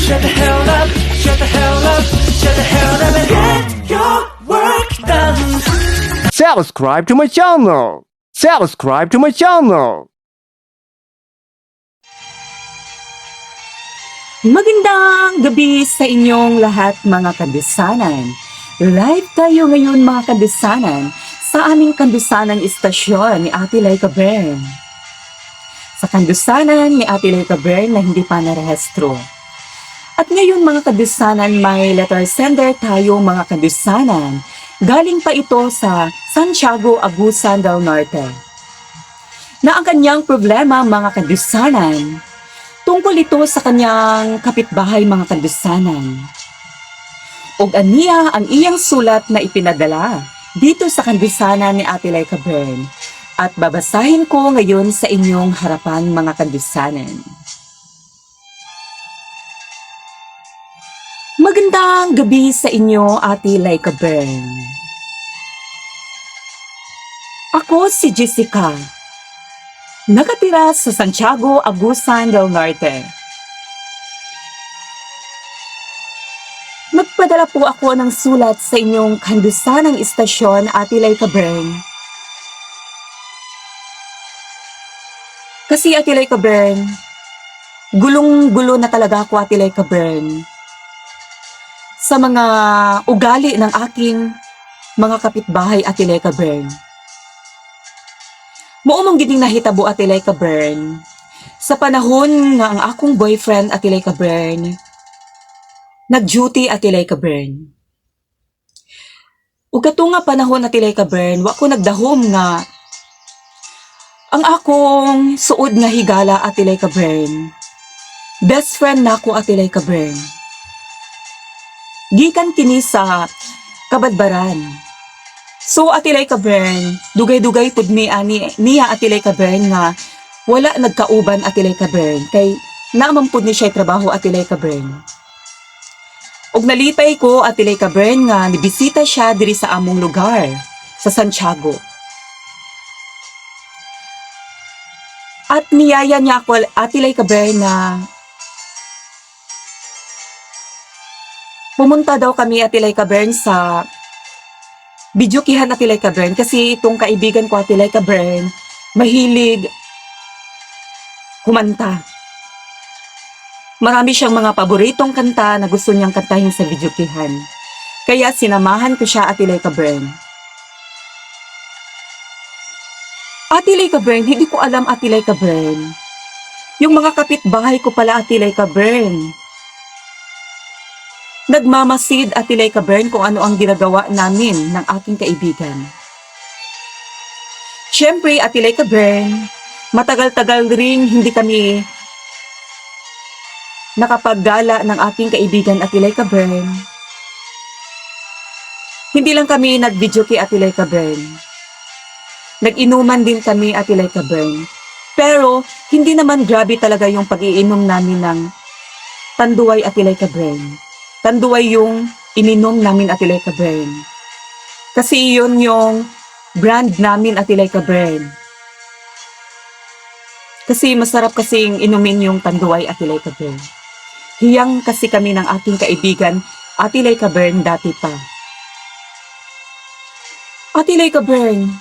Shut the hell up, shut the hell up, shut the hell up and get your work done. Subscribe to my channel! Subscribe to my channel! Magandang gabi sa inyong lahat mga kandusanan. Live tayo ngayon mga kandusanan sa aming kandusanan istasyon ni Ate Laika Bern. Sa kandusanan ni Ate Laika Bern na hindi pa narehistro. At ngayon mga kandusanan may letter sender tayo mga kandusanan. Galing pa ito sa Santiago, Agusan del Norte. Na ang kanyang problema mga kandusanan, tungkol ito sa kanyang kapitbahay mga kandusanan. Ug aniya ang iyang sulat na ipinadala dito sa kandusanan ni Ate Laika Bern at babasahin ko ngayon sa inyong harapan mga kandusanan. Magandang gabi sa inyo Ate Laika Bern. Ako si Jessica. Nakatira sa Santiago, Agusan del Norte. Magpadala po ako ng sulat sa inyong kandusanang istasyon, Ate Laika Bern. Kasi Ate Laika Bern, gulong-gulo na talaga ako Ate Laika Bern sa mga ugali ng aking mga kapitbahay Ate Laika Bern. Moomong gining nahitabo Ate Laika Bern sa panahon nga ang akong boyfriend Ate Laika Bern nag-duty Ate Laika Bern. Ug kato nga panahon Ate Laika Bern wa ko nagdahom nga ang akong suod nga higala Ate Laika Bern. Best friend nako Ate Laika Bern. Gikan kini sa Kabadbaran. So Ate Laika Bern, dugay-dugay pud mi ani niya Ate Laika Bern nga wala nagkauban Ate Laika Bern kay naman pud ni siya trabaho Ate Laika Bern. Ug nalipay ko Ate Laika Bern nga nibisita siya diri sa among lugar sa Santiago. At niyaya niya ako Ate Laika Bern na pumunta daw kami Ate Laika Bern sa Bidyukihan Ate Laika Bern kasi itong kaibigan ko Ate Laika Bern mahilig kumanta. Marami siyang mga paboritong kanta na gusto niyang kantahin sa bidyukihan. Kaya sinamahan ko siya Ate Laika Bern. Ate Laika Bern, hindi ko alam Ate Laika Bern. Yung mga kapitbahay ko pala Ate Laika Bern. Nagmamasid Ate Laika Bern kung ano ang ginagawa namin ng aking kaibigan. Siyempre Ate Laika Bern, matagal-tagal ring hindi kami nakapaggala ng aking kaibigan Ate Laika Bern. Hindi lang kami nag-video kay Ate Laika Bern. Nag-inuman din kami Ate Laika Bern. Pero hindi naman grabe talaga yung pag-iinom namin ng tanduay Ate Laika Bern. Tanduay yung ininom namin Ate Laika Bern. Kasi yun yung brand namin Ate Laika Bern. Kasi masarap kasing inumin yung tanduay Ate Laika Bern. Hiyang kasi kami ng aking kaibigan Ate Laika Bern dati pa. Ate Laika Bern,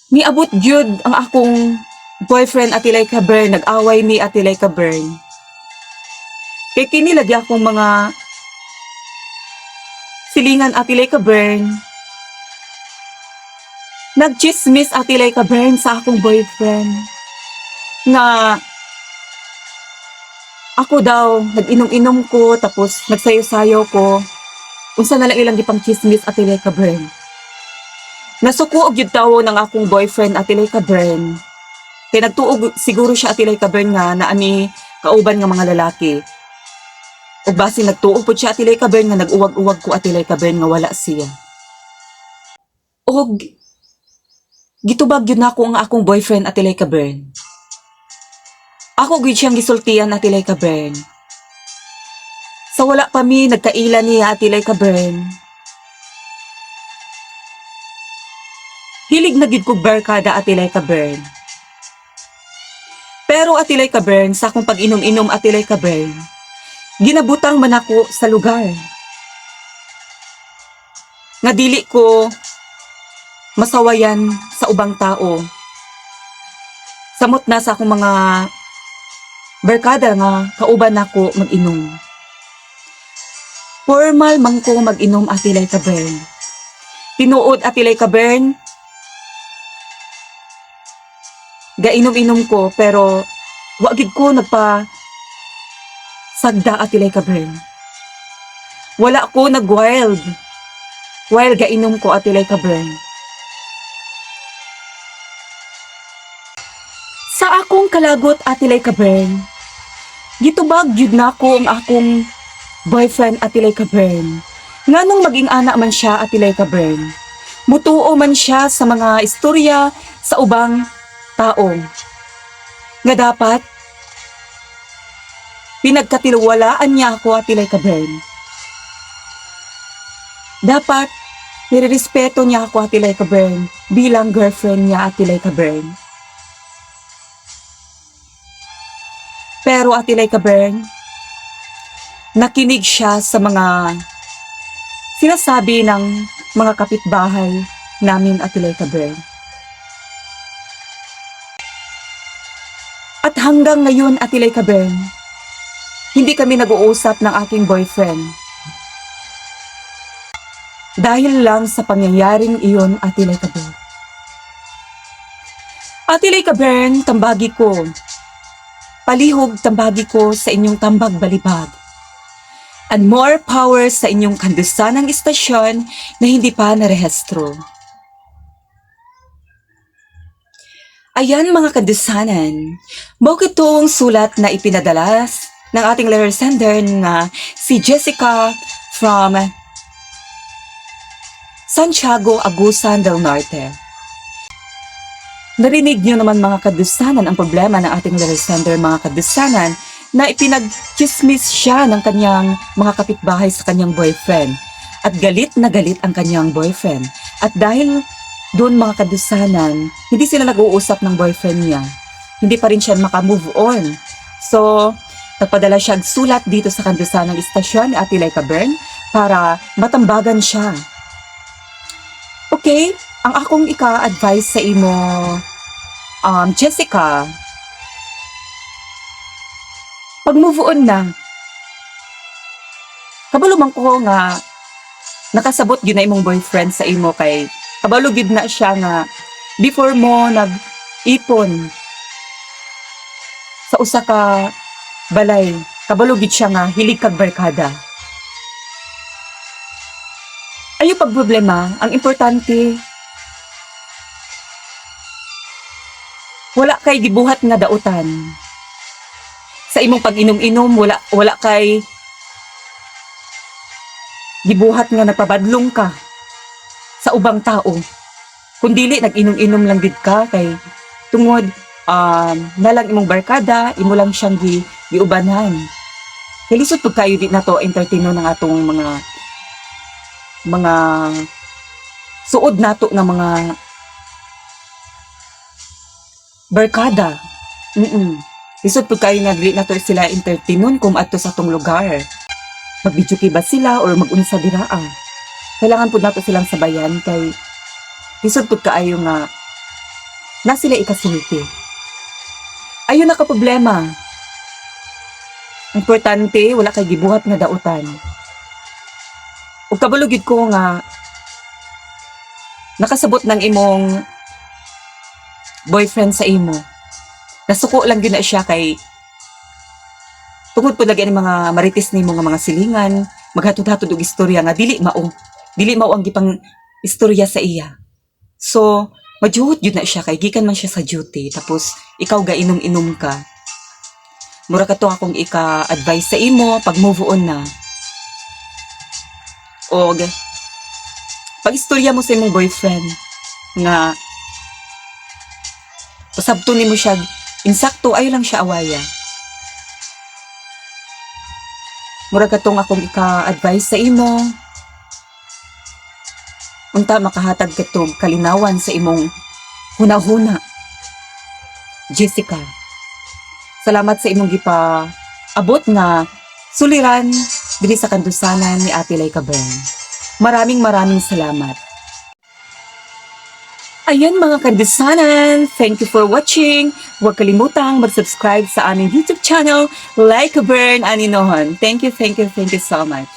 niabot gyud ang akong boyfriend Ate Laika Bern. Nag-away mi Ate Laika Bern. Kay kinilagay akong mga silingan Ate Laika Bern. Nag-chismis Ate Laika Bern sa akong boyfriend. Na ako daw, nag-inom-inom ko, tapos nagsayo-sayo ko. Unsa na lang ilang gipang chismis Ate Laika Bern. Nasuko og yun daw ng akong boyfriend Ate Laika Bern. Kaya nagtuog siguro siya Ate Laika Bern nga na ani kauban nga mga lalaki. O basi nagtuo po siya Ate Laika Bern nga nag-uwag-uwag ko Ate Laika Bern nga wala siya. O gitubag yun ako ang akong boyfriend Ate Laika Bern. Ako gid siyang gisultian Ate Laika Bern. Sa wala pa mi nagkaila niya Ate Laika Bern. Hilig na gid kog barkada Ate Laika Bern. Pero atilay kabern, sa akong pag-inom-inom atilay kabern, ginabutang man ako sa lugar. Nga dili ko masawayan sa ubang tao. Samot na sa akong mga barkada nga kauban nako mag-inom. Formal man ko mag-inom atilay kabern. Tinuod atilay kabern, gainom-inom ko pero wagid ko nagpa sagda atilay kabern. Wala ko nag-wild while gainom ko atilay kabern. Sa akong kalagot atilay kabern, gitubag jud nako ang akong boyfriend atilay kabern. Nganong maging anak man siya atilay kabern. Mutuo man siya sa mga istorya sa ubang tao. Nga dapat pinagkatiwalaan niya ako atilay kabern. Dapat nirerespeto niya ako atilay kabern bilang girlfriend niya atilay kabern. Pero atilay kabern, nakinig siya sa mga sinasabi ng mga kapitbahay namin atilay kabern. At hanggang ngayon atilay kabern, hindi kami nag-uusap ng aking boyfriend. Dahil lang sa pangyayaring iyon atilay kabern. Atilay kabern, tambagi ko. Palihog tambagi ko sa inyong tambag balibag. And more power sa inyong kandusanang istasyon na hindi pa narehestro. Ayan mga kandusanan, bakit itong sulat na ipinadalas ng ating letter sender na si Jessica from Santiago, Agusan del Norte. Narinig niyo naman mga kadusanan ang problema ng ating letter sender mga kadusanan na ipinagchismis siya ng kanyang mga kapitbahay sa kanyang boyfriend at galit na galit ang kanyang boyfriend. At dahil doon mga kadusanan, hindi sila nag-uusap ng boyfriend niya. Hindi pa rin siya makamove on. So, nagpadala siya sulat dito sa kandusanang istasyon ni Atilay Kabern para matambagan siya. Okay, ang akong ika-advise sa imo, Jessica, pag-move on na. Kabalo man ko nga nakasabot yun na imong boyfriend sa imo kay kabalo gid na siya nga before mo nag-ipon sa usa ka balay. Kabalo gid siya nga hilig kag barkada. Ayo pag problema, ang importante wala kay gibuhat nga dautan. Sa imong pag-inom-inom, wala kay gibuhat nga nagpabadlong ka sa ubang tao. Kundili nag-inom-inom lang gid ka kay tungod nalang imong barkada, imo lang siyang giubanan. Kay lisod pud kayo di nato entertaino ng atong mga suod nato nga mga barkada. Lisod pud kayo nga dili nato sila entertainon kung adto sa atong lugar. Mag-videoke ba sila or mag-unsa diraa? Kailangan pud nato silang sabayan kay lisod pud kaayo nga na sila ikasulti. Ayun na ka problema. Importante wala kay gibuhat nga dautan. Ug kabalo gid ko nga nakasabot ng imong boyfriend sa imo. Nasuko lang gyud na siya kay tungod pud lagi ani mga marites nimo nga mga silingan, maghatod-hatod og istorya nga dili mao ang gipang istorya sa iya. So, majuhot gyud na siya kay gikan man siya sa duty tapos ikaw gainom-inom ka. Mura ka to akong ika-advise sa imo pag move on na. Og pag-istorya mo sa imong boyfriend nga pasabto nimo siya insakto ayo lang siya awaya. Mura ka tong akong ika-advise sa imo. Unta makahatag ka tong kalinawan sa imong hunahuna. Jessica, Salamat sa imong gipa abot nga suliran diri sa kandusanan ni Ate Laika Bern. Maraming salamat. Ayan mga kandusanan, thank you for watching. Huwag kalimutang mag-subscribe sa aming YouTube channel, Laika Bern Aninohon. Thank you so much.